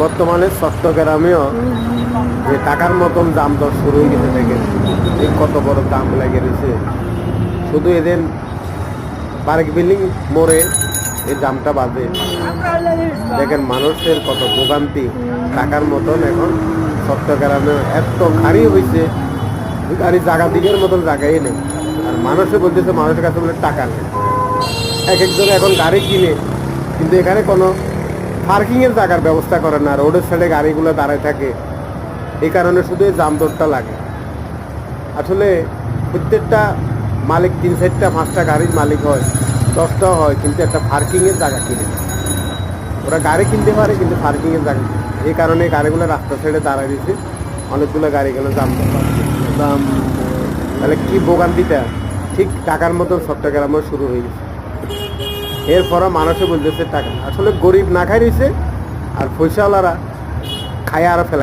বর্তমানে চট্টগ্রামেও যে টাকার মতন দাম দর শুরু হয়ে গেছে থেকে এই কত বড় দাম লেগে রয়েছে। শুধু এদের পার্ক বিল্ডিং মোড়ে এই দামটা বাজে। দেখেন মানুষের কত ভোগান্তি। টাকার মতন এখন চট্টগ্রামে এত গাড়ি হয়েছে, গাড়ি জায়গা দিকের মতন জায়গাই নেই। আর মানুষে বলতেছে মানুষের কাছে বলে টাকা নেই। এক একজন এখন গাড়ি কিনে, কিন্তু এখানে কোনো পার্কিংয়ের জায়গার ব্যবস্থা করে না। রোডের সাইডে গাড়িগুলো দাঁড়ায় থাকে, এই কারণে শুধু এই জামদরটা লাগে। আসলে প্রত্যেকটা মালিক 3-4টা 5টা গাড়ির মালিক হয়, 10টাও হয়, কিন্তু একটা পার্কিংয়ের জায়গা কিনে। ওরা গাড়ি কিনতে পারে কিন্তু পার্কিংয়ের জায়গা, এই কারণে গাড়িগুলো রাস্তা সাইডে দাঁড়ায় দিয়েছে। অনেকগুলো গাড়ি গেলে জামদর দাম, তাহলে কি ভোগান্তিটা ঠিক টাকার মতো চট্টগ্রামও শুরু হয়ে গেছে। এরপরও মানুষে বলতেছে টাকা। আসলে গরিব না খাই রয়েছে, আর পয়সাওয়ালারা খায় আরো ফেলাই।